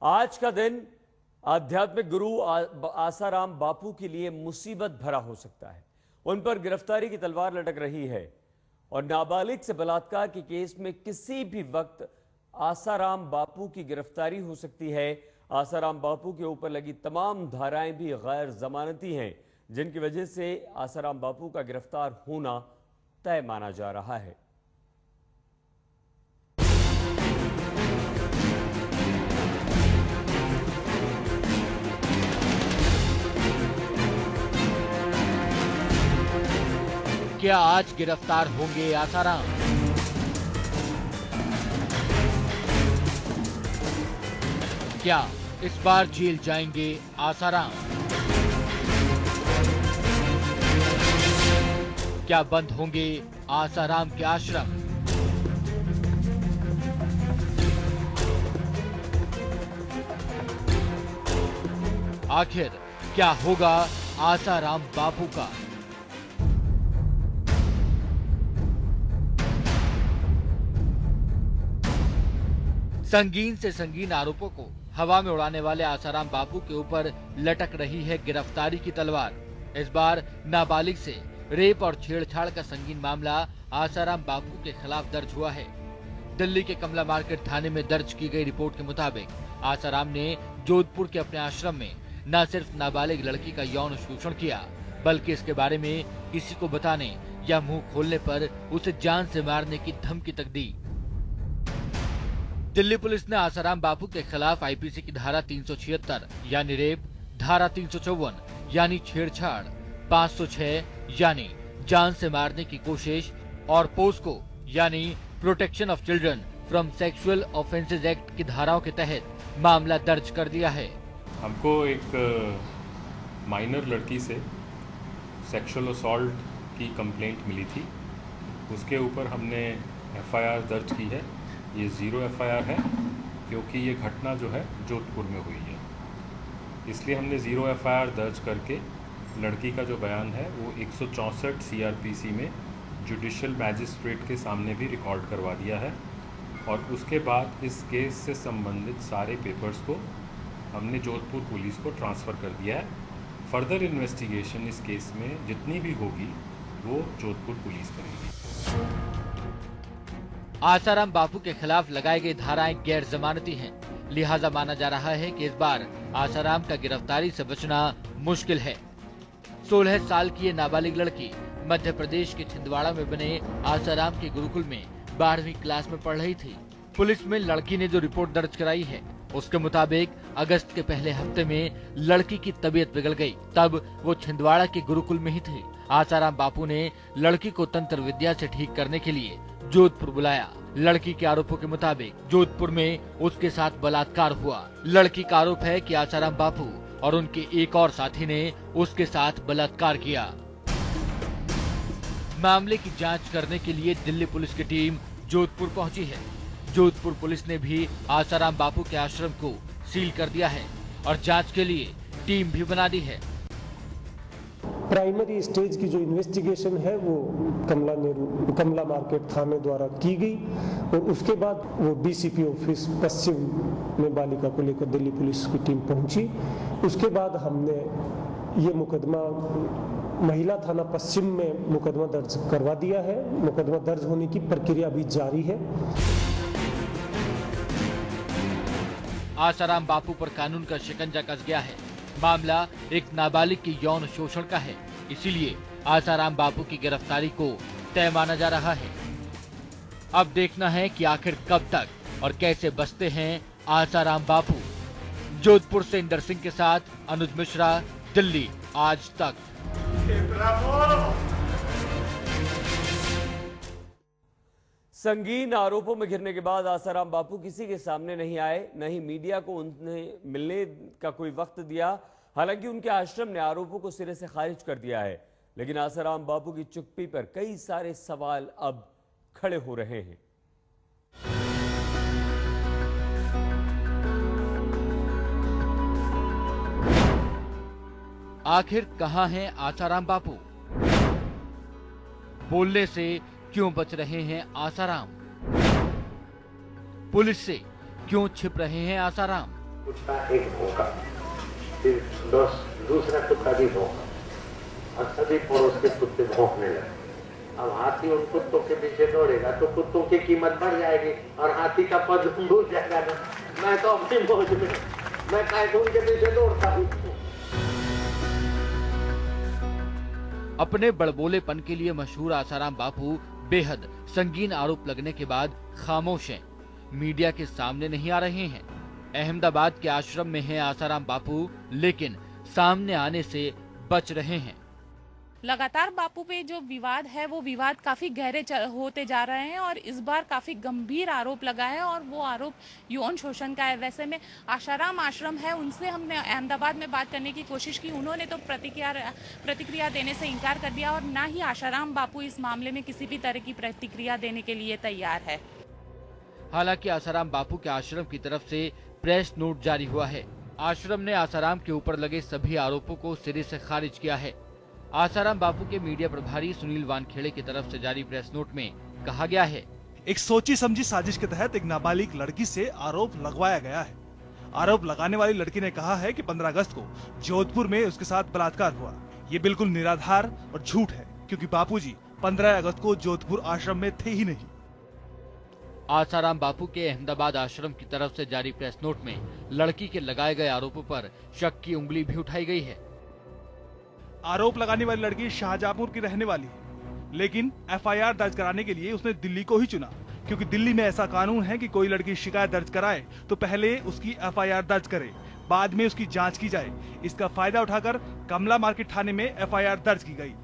आज का दिन आध्यात्मिक गुरु आसाराम बापू के लिए मुसीबत भरा हो सकता है। उन पर गिरफ्तारी की तलवार लटक रही है और नाबालिग से बलात्कार के केस में किसी भी वक्त आसाराम बापू की गिरफ्तारी हो सकती है। आसाराम बापू के ऊपर लगी तमाम धाराएं भी गैर जमानती हैं, जिनकी वजह से आसाराम बापू का गिरफ्तार होना तय माना जा रहा है। क्या आज गिरफ्तार होंगे आसाराम? क्या इस बार जेल जाएंगे आसाराम? क्या बंद होंगे आसाराम के आश्रम? आखिर क्या होगा आसाराम बापू का? संगीन से संगीन आरोपों को हवा में उड़ाने वाले आसाराम बापू के ऊपर लटक रही है गिरफ्तारी की तलवार। इस बार नाबालिग से रेप और छेड़छाड़ का संगीन मामला आसाराम बापू के खिलाफ दर्ज हुआ है। दिल्ली के कमला मार्केट थाने में दर्ज की गई रिपोर्ट के मुताबिक आसाराम ने जोधपुर के अपने आश्रम में न सिर्फ नाबालिग लड़की का यौन शोषण किया, बल्कि इसके बारे में किसी को बताने या मुंह खोलने पर उसे जान से मारने की धमकी तक दी। दिल्ली पुलिस ने आसाराम बापू के खिलाफ आईपीसी की धारा 376 यानी रेप, धारा 354 यानी छेड़छाड़, 506 यानी जान से मारने की कोशिश और पोस्को यानी protection of children from sexual offences act की धाराओं के तहत मामला दर्ज कर दिया है। हमको एक माइनर लड़की से सेक्सुअल असॉल्ट की कंप्लेंट मिली थी। उसके ऊपर हमने एफआईआर दर्ज की है। ये 0 एफआईआर है क्योंकि ये घटना जो है जोधपुर में हुई है, इसलिए हमने 0 एफआईआर दर्ज करके लड़की का जो बयान है वो 164 सीआरपीसी में जुडिशियल मैजिस्ट्रेट के सामने भी रिकॉर्ड करवा दिया है। और उसके बाद इस केस से संबंधित सारे पेपर्स को हमने जोधपुर पुलिस को ट्रांसफ़र कर दिया है। फर्दर इन्वेस्टिगेशन इस केस में जितनी भी होगी वो जोधपुर पुलिस करेगी। आसाराम बापू के खिलाफ लगाई गई धाराएं गैर जमानती हैं, लिहाजा माना जा रहा है कि इस बार आसाराम का गिरफ्तारी से बचना मुश्किल है। 16 साल की ये नाबालिग लड़की मध्य प्रदेश के छिंदवाड़ा में बने आसाराम के गुरुकुल में 12वीं क्लास में पढ़ रही थी। पुलिस में लड़की ने जो रिपोर्ट दर्ज कराई है उसके मुताबिक अगस्त के पहले हफ्ते में लड़की की तबीयत बिगड़ गई। तब वो छिंदवाड़ा के गुरुकुल में ही थी। आसाराम बापू ने लड़की को तंत्र विद्या से ठीक करने के लिए जोधपुर बुलाया। लड़की के आरोपों के मुताबिक जोधपुर में उसके साथ बलात्कार हुआ। लड़की का आरोप है कि आसाराम बापू और उनके एक और साथी ने उसके साथ बलात्कार किया। मामले की जांच करने के लिए दिल्ली पुलिस की टीम जोधपुर पहुंची है। जोधपुर पुलिस ने भी आसाराम बापू के आश्रम को सील कर दिया है और जांच के लिए टीम भी बना दी है। प्राइमरी स्टेज की जो इन्वेस्टिगेशन है वो कमला मार्केट थाने द्वारा की गई और उसके बाद वो डीसीपी ऑफिस पश्चिम में बालिका को लेकर दिल्ली पुलिस की टीम पहुंची। उसके बाद हमने ये मुकदमा महिला थाना पश्चिम में मुकदमा दर्ज करवा दिया है। मुकदमा दर्ज होने की प्रक्रिया अभी जारी है। आसाराम बापू पर कानून का शिकंजा कस गया है। मामला एक नाबालिग के यौन शोषण का है, इसीलिए आसाराम बापू की गिरफ्तारी को तय माना जा रहा है। अब देखना है कि आखिर कब तक और कैसे बचते हैं आसाराम बापू। जोधपुर से इंदर सिंह के साथ अनुज मिश्रा, दिल्ली आज तक। संगीन आरोपों में घिरने के बाद आसाराम बापू किसी के सामने नहीं आए, न ही मीडिया को उन्हें मिलने का कोई वक्त दिया। हालांकि उनके आश्रम ने आरोपों को सिरे से खारिज कर दिया है, लेकिन आसाराम बापू की चुप्पी पर कई सारे सवाल अब खड़े हो रहे हैं। आखिर कहां हैं आसाराम बापू? बोलने से क्यों बच रहे हैं आसाराम? पुलिस से क्यों छिप रहे हैं आसाराम? कुत्ता एक भौंका, फिर दूसरा कुत्ता भी भौंका और सभी पड़ोस के कुत्ते भौंकने लगे। अब हाथी उन कुत्तों के पीछे दौड़ेगा तो कुत्तों की कीमत बढ़ जाएगी और हाथी का पद भूल जाएगा। मैं तो अपनी मौज में, मैं कायदून के पीछे दौड़ता हूँ। अपने बड़बोलेपन के लिए मशहूर आसाराम बापू बेहद संगीन आरोप लगने के बाद खामोश हैं, मीडिया के सामने नहीं आ रहे हैं। अहमदाबाद के आश्रम में हैं आसाराम बापू, लेकिन सामने आने से बच रहे हैं। लगातार बापू पे जो विवाद है वो विवाद काफी गहरे होते जा रहे हैं और इस बार काफी गंभीर आरोप लगा है और वो आरोप यौन शोषण का है। वैसे में आसाराम आश्रम है, उनसे हमने अहमदाबाद में बात करने की कोशिश की, उन्होंने तो प्रतिक्रिया देने से इनकार कर दिया और ना ही आसाराम बापू इस मामले में किसी भी तरह की प्रतिक्रिया देने के लिए तैयार है। हालांकि आसाराम बापू के आश्रम की तरफ से प्रेस नोट जारी हुआ है। आश्रम ने आसाराम के ऊपर लगे सभी आरोपों को सिरे से खारिज किया है। आसाराम बापू के मीडिया प्रभारी सुनील वानखेड़े की तरफ से जारी प्रेस नोट में कहा गया है, एक सोची समझी साजिश के तहत एक नाबालिग लड़की से आरोप लगवाया गया है। आरोप लगाने वाली लड़की ने कहा है कि 15 अगस्त को जोधपुर में उसके साथ बलात्कार हुआ। ये बिल्कुल निराधार और झूठ है, क्योंकि बापूजी 15 अगस्त को जोधपुर आश्रम में थे ही नहीं। आसाराम बापू के अहमदाबाद आश्रम की तरफ से जारी प्रेस नोट में लड़की के लगाए गए आरोपों पर शक की उंगली भी उठाई गई है। आरोप लगाने वाली लड़की शाहजहांपुर की रहने वाली है, लेकिन एफआईआर दर्ज कराने के लिए उसने दिल्ली को ही चुना, क्योंकि दिल्ली में ऐसा कानून है कि कोई लड़की शिकायत दर्ज कराए तो पहले उसकी एफआईआर दर्ज करे, बाद में उसकी जांच की जाए। इसका फायदा उठाकर कमला मार्केट थाने में एफआईआर दर्ज की गई।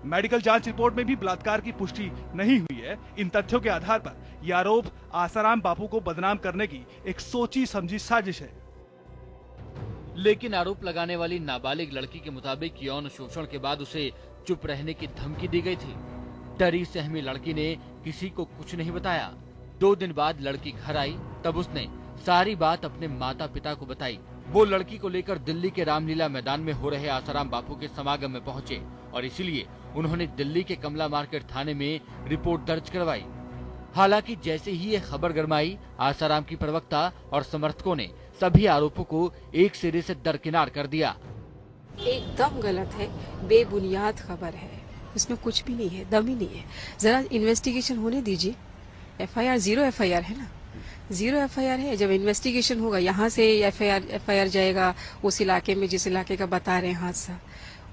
मेडिकल जांच रिपोर्ट में भी बलात्कार की पुष्टि नहीं हुई है। इन तथ्यों के आधार पर यह आरोप आसाराम बापू को बदनाम करने की एक सोची समझी साजिश है। लेकिन आरोप लगाने वाली नाबालिग लड़की के मुताबिक यौन शोषण के बाद उसे चुप रहने की धमकी दी गई थी। डरी सहमी लड़की ने किसी को कुछ नहीं बताया। 2 दिन बाद लड़की घर आई, तब उसने सारी बात अपने माता पिता को बताई। वो लड़की को लेकर दिल्ली के रामलीला मैदान में हो रहे आसाराम बापू के समागम में पहुंचे और इसीलिए उन्होंने दिल्ली के कमला मार्केट थाने में रिपोर्ट दर्ज करवाई। हालांकि जैसे ही ये खबर गरमाई, आसाराम की प्रवक्ता और समर्थकों ने सभी आरोपों को एक सिरे से दरकिनार कर दिया। एकदम गलत है, बेबुनियाद खबर है, इसमें कुछ भी नहीं है, दम ही नहीं है। जरा इन्वेस्टिगेशन होने दीजिए। एफआईआर 0 एफआईआर है ना, 0 एफआईआर है। जब इन्वेस्टिगेशन होगा यहाँ से एफआईआर जाएगा उस इलाके में जिस इलाके का बता रहे हैं हादसा,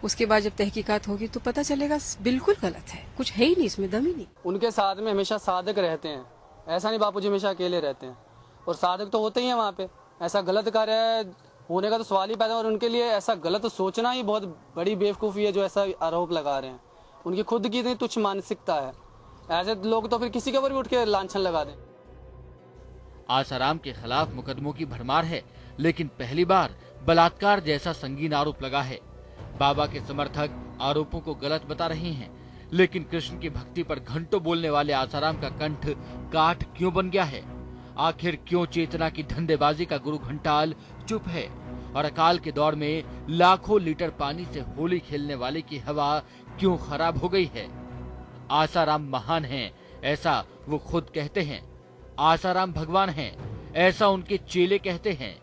उसके बाद जब तहकीकात होगी तो पता चलेगा। बिल्कुल गलत है, कुछ है ही नहीं इसमें, दम ही नहीं। उनके साथ में हमेशा साधक रहते हैं, ऐसा नहीं बापूजी हमेशा अकेले रहते हैं, और साधक तो होते ही हैं वहाँ पे। ऐसा गलत कार्य होने का तो सवाल ही पैदा, और उनके लिए ऐसा गलत सोचना ही बहुत बड़ी बेवकूफ़ी है जो ऐसा आरोप लगा रहे हैं। उनकी खुद की इतनी तुच्छ मानसिकता है, ऐसे लोग तो फिर किसी के ऊपर भी उठ के लांछन लगा दें। आसाराम के खिलाफ मुकदमों की भरमार है, लेकिन पहली बार बलात्कार जैसा संगीन आरोप लगा है। बाबा के समर्थक आरोपों को गलत बता रहे हैं, लेकिन कृष्ण की भक्ति पर घंटों बोलने वाले आसाराम का कंठ काठ क्यों बन गया है? आखिर क्यों चेतना की धंधेबाजी का गुरु घंटाल चुप है और अकाल के दौर में लाखों लीटर पानी से होली खेलने वाले की हवा क्यों खराब हो गई है? आसाराम महान हैं, ऐसा वो खुद कहते हैं। आसाराम भगवान हैं, ऐसा उनके चेले कहते हैं।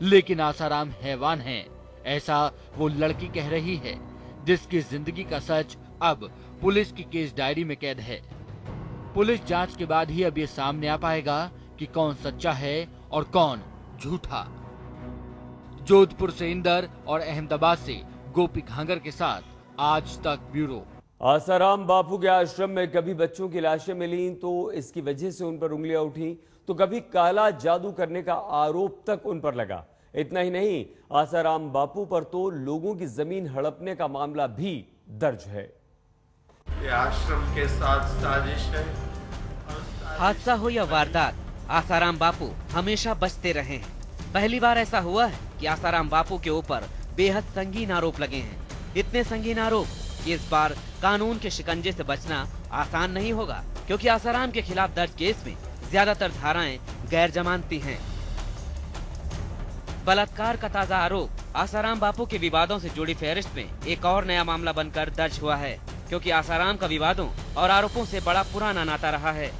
लेकिन आसाराम हैवान हैं, ऐसा वो लड़की कह रही है, जिसकी जिंदगी का सच अब पुलिस की केस डायरी में कैद है। पुलिस जांच के बाद ही अब ये सामने आ पाएगा कि कौन सच्चा है और कौन झूठा। जोधपुर से इंदर और अहमदाबाद से गोपी घांगर के साथ आज तक ब्यूरो। आसाराम बापू के आश्रम में कभी बच्चों की लाशें मिली तो इसकी वजह से उन पर उंगलियां उठी, तो कभी काला जादू करने का आरोप तक उन पर लगा। इतना ही नहीं, आसाराम बापू पर तो लोगों की जमीन हड़पने का मामला भी दर्ज है। ये आश्रम के साथ साजिश है। हादसा हो या वारदात, आसाराम बापू हमेशा बचते रहे हैं। पहली बार ऐसा हुआ है कि आसाराम बापू के ऊपर बेहद संगीन आरोप लगे हैं। इतने संगीन आरोप कि इस बार कानून के शिकंजे से बचना आसान नहीं होगा, क्योंकि आसाराम के खिलाफ दर्ज केस में ज्यादातर धाराएं गैर जमानती हैं। बलात्कार का ताजा आरोप आसाराम बापू के विवादों से जुड़ी फहरिस्त में एक और नया मामला बनकर दर्ज हुआ है, क्योंकि आसाराम का विवादों और आरोपों से बड़ा पुराना नाता रहा है।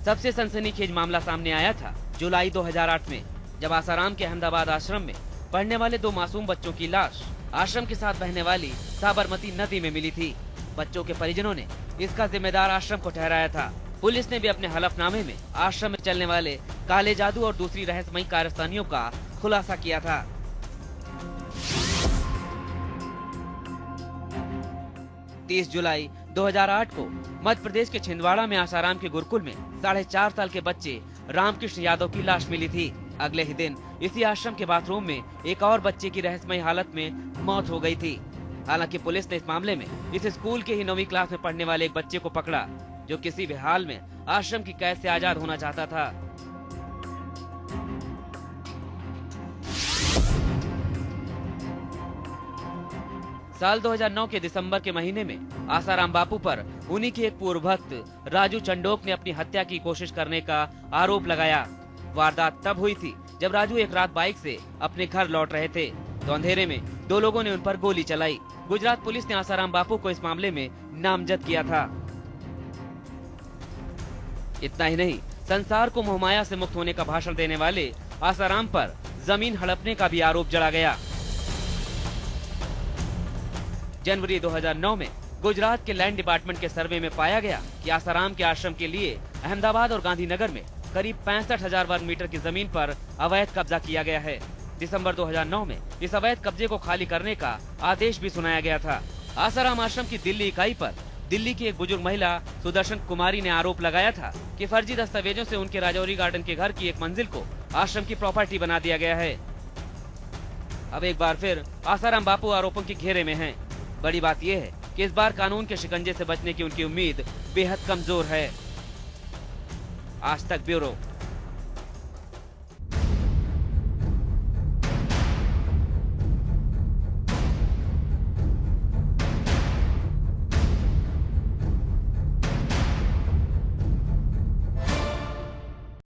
सबसे सनसनीखेज मामला सामने आया था जुलाई 2008 में, जब आसाराम के अहमदाबाद आश्रम में पढ़ने वाले 2 मासूम बच्चों की लाश आश्रम के साथ बहने वाली साबरमती नदी में मिली थी। बच्चों के परिजनों ने इसका जिम्मेदार आश्रम को ठहराया था। पुलिस ने भी अपने हलफनामे में आश्रम में चलने वाले काले जादू और दूसरी रहस्यमयी कारस्तानियों का खुलासा किया था। जुलाई 2008 को मध्य प्रदेश के छिंदवाड़ा में आसाराम के गुरुकुल में 4.5 साल के बच्चे रामकृष्ण यादव की लाश मिली थी। अगले ही दिन इसी आश्रम के बाथरूम में एक और बच्चे की रहस्यमयी हालत में मौत हो गई थी। हालांकि पुलिस ने इस मामले में इस स्कूल के ही 9वीं क्लास में पढ़ने वाले एक बच्चे को पकड़ा, जो किसी भी हाल में आश्रम की कैद से आजाद होना चाहता था। साल 2009 के दिसंबर के महीने में आसाराम बापू पर उन्हीं के एक पूर्व भक्त राजू चंडोक ने अपनी हत्या की कोशिश करने का आरोप लगाया। वारदात तब हुई थी जब राजू एक रात बाइक से अपने घर लौट रहे थे, तो अंधेरे में 2 लोगों ने उन पर गोली चलाई। गुजरात पुलिस ने आसाराम बापू को इस मामले में नामजद किया था। इतना ही नहीं, संसार को मोहमाया से मुक्त होने का भाषण देने वाले आसाराम पर जमीन हड़पने का भी आरोप जड़ा गया। जनवरी 2009 में गुजरात के लैंड डिपार्टमेंट के सर्वे में पाया गया कि आसाराम के आश्रम के लिए अहमदाबाद और गांधीनगर में करीब 65,000 वर्ग मीटर की जमीन पर अवैध कब्जा किया गया है। दिसंबर 2009 में इस अवैध कब्जे को खाली करने का आदेश भी सुनाया गया था। आसाराम आश्रम की दिल्ली इकाई पर दिल्ली की एक बुजुर्ग महिला सुदर्शन कुमारी ने आरोप लगाया था कि फर्जी दस्तावेजों से उनके राजौरी गार्डन के घर की एक मंजिल को आश्रम की प्रॉपर्टी बना दिया गया है। अब एक बार फिर आसाराम बापू आरोपों के घेरे में हैं। बड़ी बात यह है कि इस बार कानून के शिकंजे से बचने की उनकी उम्मीद बेहद कमजोर है। आज तक ब्यूरो।